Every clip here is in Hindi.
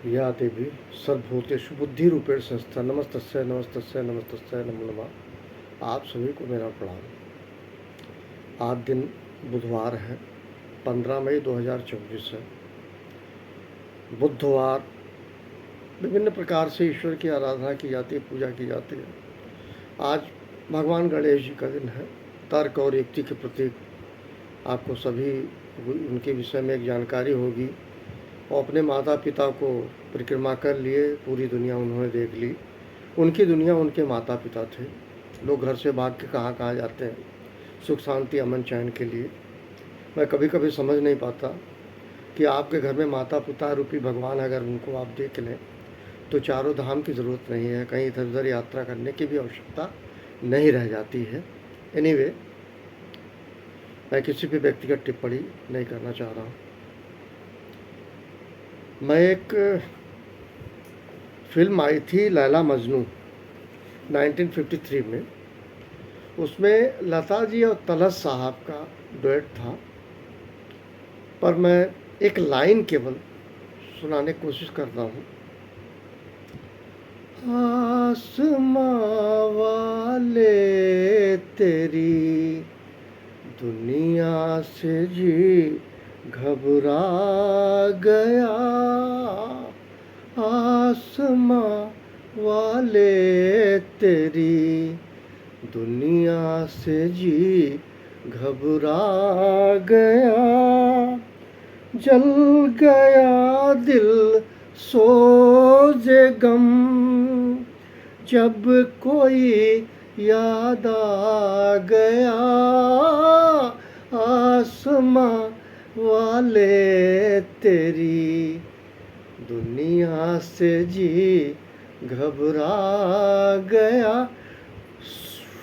या देवी सर्वभूतेषु बुद्धिरूपेण संस्था नमस्तस्यै नमस्तस्यै नमस्तस्यै नमो नमः। आप सभी को मेरा प्रणाम। आज दिन बुधवार है, 15 मई 2024 है। बुधवार विभिन्न प्रकार से ईश्वर की आराधना की जाती है, पूजा की जाती है। आज भगवान गणेश जी का दिन है। तर्क और युक्ति के प्रतीक आपको सभी उनके विषय में एक जानकारी होगी। और अपने माता पिता को परिक्रमा कर लिए, पूरी दुनिया उन्होंने देख ली। उनकी दुनिया उनके माता पिता थे। लोग घर से भाग के कहाँ कहाँ जाते हैं सुख शांति अमन चैन के लिए। मैं कभी कभी समझ नहीं पाता कि आपके घर में माता पिता रूपी भगवान अगर उनको आप देख लें तो चारों धाम की ज़रूरत नहीं है, कहीं इधर उधर यात्रा करने की भी आवश्यकता नहीं रह जाती है। एनीवे, मैं किसी भी व्यक्तिगत टिप्पणी नहीं करना चाह रहा हूँ। मैं एक फिल्म आई थी लैला मजनू 1953 में। उसमें लता जी और तलत साहब का डुएट था, पर मैं एक लाइन केवल सुनाने की कोशिश करता हूँ। आसमां वाले तेरी दुनिया से जी घबरा गया, आसमां वाले तेरी दुनिया से जी घबरा गया, जल गया दिल सोजे गम, जब कोई याद आ गया, आसमां वाले तेरी दुनिया से जी घबरा गया।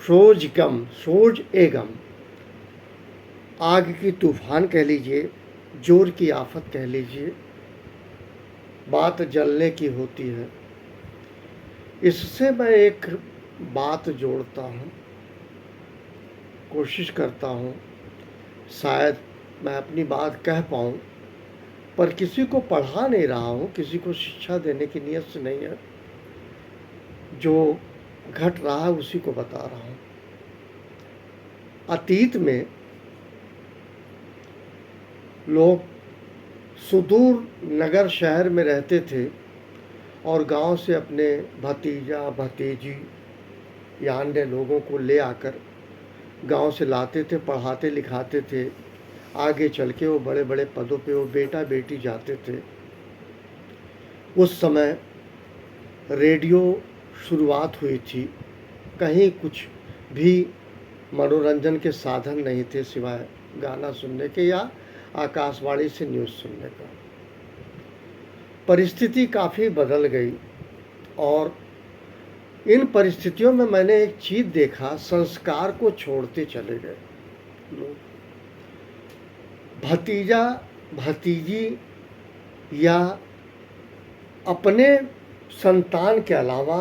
सोज गम, सोज ए गम, आग की तूफान कह लीजिए, जोर की आफत कह लीजिए, बात जलने की होती है। इससे मैं एक बात जोड़ता हूँ, कोशिश करता हूँ शायद मैं अपनी बात कह पाऊँ, पर किसी को पढ़ा नहीं रहा हूँ, किसी को शिक्षा देने की नीयत से नहीं है। जो घट रहा है उसी को बता रहा हूँ। अतीत में लोग सुदूर नगर शहर में रहते थे और गांव से अपने भतीजा भतीजी या अन्य लोगों को ले आकर गांव से लाते थे, पढ़ाते लिखाते थे। आगे चल के वो बड़े बड़े पदों पे वो बेटा बेटी जाते थे। उस समय रेडियो शुरुआत हुई थी, कहीं कुछ भी मनोरंजन के साधन नहीं थे सिवाय गाना सुनने के या आकाशवाणी से न्यूज़ सुनने का। परिस्थिति काफ़ी बदल गई और इन परिस्थितियों में मैंने एक चीज़ देखा, संस्कार को छोड़ते चले गए लोग। भतीजा भतीजी या अपने संतान के अलावा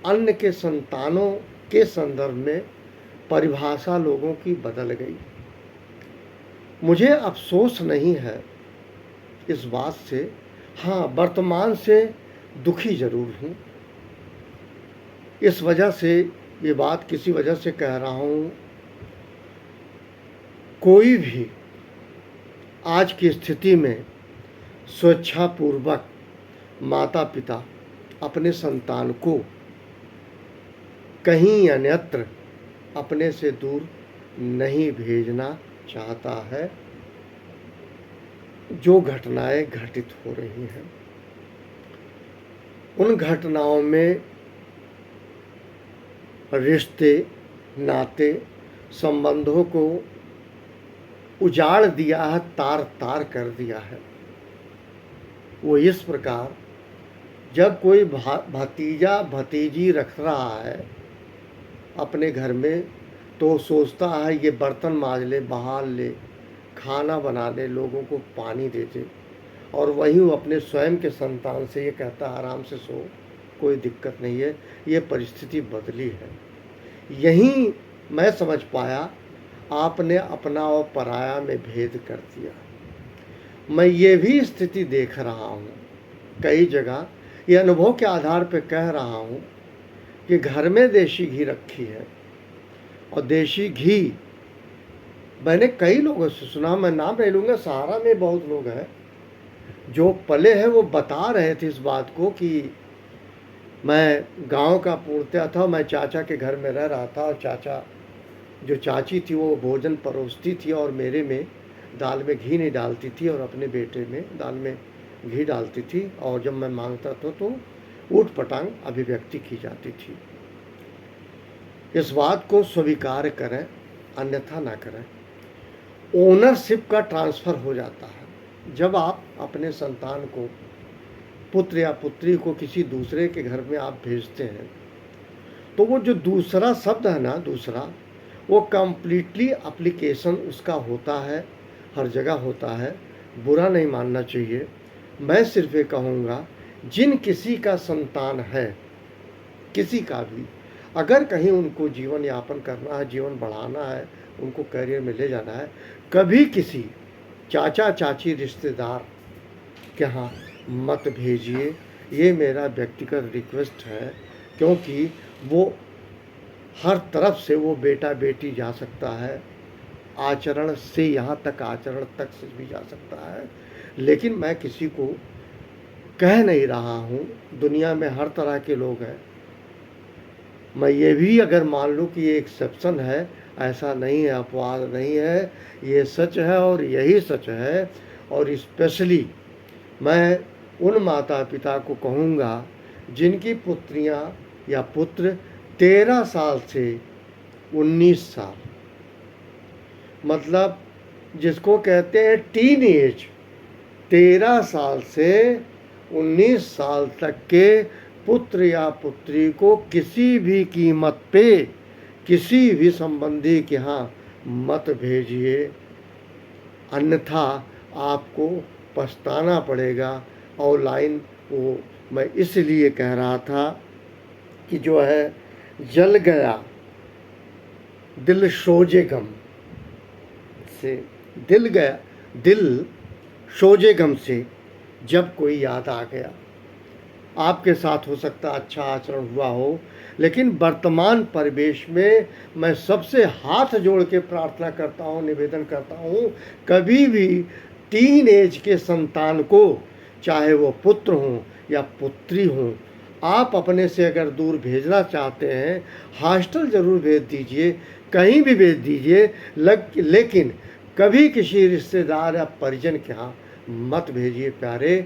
अन्य के संतानों के संदर्भ में परिभाषा लोगों की बदल गई। मुझे अफसोस नहीं है इस बात से, हाँ वर्तमान से दुखी ज़रूर हूँ। इस वजह से ये बात किसी वजह से कह रहा हूँ, कोई भी आज की स्थिति में स्वेच्छापूर्वक माता पिता अपने संतान को कहीं अन्यत्र अपने से दूर नहीं भेजना चाहता है। जो घटनाएं घटित हो रही हैं उन घटनाओं में रिश्ते नाते संबंधों को उजाड़ दिया है, तार तार कर दिया है। वो इस प्रकार, जब कोई भतीजा भतीजी रख रहा है अपने घर में तो सोचता है ये बर्तन मांज ले, बहा ले, खाना बना ले, लोगों को पानी दे दे, और वहीं वो अपने स्वयं के संतान से ये कहता है आराम से सो, कोई दिक्कत नहीं है। ये परिस्थिति बदली है। यहीं मैं समझ पाया आपने अपना और पराया में भेद कर दिया। मैं ये भी स्थिति देख रहा हूँ कई जगह, ये अनुभव के आधार पर कह रहा हूँ कि घर में देशी घी रखी है, और देशी घी मैंने कई लोगों से सुना, मैं नाम नहीं लूँगा, सहारा में बहुत लोग हैं जो पले हैं, वो बता रहे थे इस बात को कि मैं गांव का पूर्णतः था, मैं चाचा के घर में रह रहा था, और चाचा जो चाची थी वो भोजन परोसती थी और मेरे में दाल में घी नहीं डालती थी और अपने बेटे में दाल में घी डालती थी, और जब मैं मांगता था तो ऊट पटांग अभिव्यक्ति की जाती थी। इस बात को स्वीकार करें, अन्यथा ना करें। ओनरशिप का ट्रांसफ़र हो जाता है जब आप अपने संतान को, पुत्र या पुत्री को किसी दूसरे के घर में आप भेजते हैं, तो वो जो दूसरा शब्द है ना, दूसरा, वो कम्प्लीटली एप्लीकेशन उसका होता है, हर जगह होता है, बुरा नहीं मानना चाहिए। मैं सिर्फ ये कहूँगा, जिन किसी का संतान है, किसी का भी, अगर कहीं उनको जीवन यापन करना है, जीवन बढ़ाना है, उनको करियर में ले जाना है, कभी किसी चाचा चाची रिश्तेदार के यहाँ मत भेजिए। ये मेरा व्यक्तिगत रिक्वेस्ट है, क्योंकि वो हर तरफ से वो बेटा बेटी जा सकता है, आचरण से यहाँ तक, आचरण तक से भी जा सकता है। लेकिन मैं किसी को कह नहीं रहा हूँ, दुनिया में हर तरह के लोग हैं। मैं ये भी अगर मान लूँ कि ये एक्सेप्शन है, ऐसा नहीं है, अपवाद नहीं है, ये सच है और यही सच है। और स्पेशली मैं उन माता पिता को कहूँगा जिनकी पुत्रियाँ या पुत्र 13 साल से 19 साल, मतलब जिसको कहते हैं टीन एज, 13 साल से 19 साल तक के पुत्र या पुत्री को किसी भी कीमत पे किसी भी संबंधी के यहाँ मत भेजिए, अन्यथा आपको पछताना पड़ेगा। और लाइन वो मैं इसलिए कह रहा था कि जो है, जल गया दिल सोजे गम से, दिल सोजे गम से जब कोई याद आ गया। आपके साथ हो सकता अच्छा आचरण हुआ हो, लेकिन वर्तमान परिवेश में मैं सबसे हाथ जोड़ के प्रार्थना करता हूँ, निवेदन करता हूँ, कभी भी टीन एज के संतान को, चाहे वो पुत्र हों या पुत्री हों, आप अपने से अगर दूर भेजना चाहते हैं, हॉस्टल ज़रूर भेज दीजिए, कहीं भी भेज दीजिए, लेकिन कभी किसी रिश्तेदार या परिजन के यहाँ मत भेजिए प्यारे।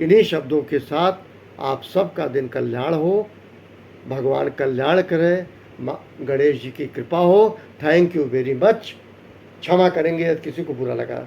इन्हीं शब्दों के साथ आप सबका दिन कल्याण हो, भगवान कल्याण करे, गणेश जी की कृपा हो। Thank you very much. क्षमा करेंगे यदि किसी को बुरा लगा।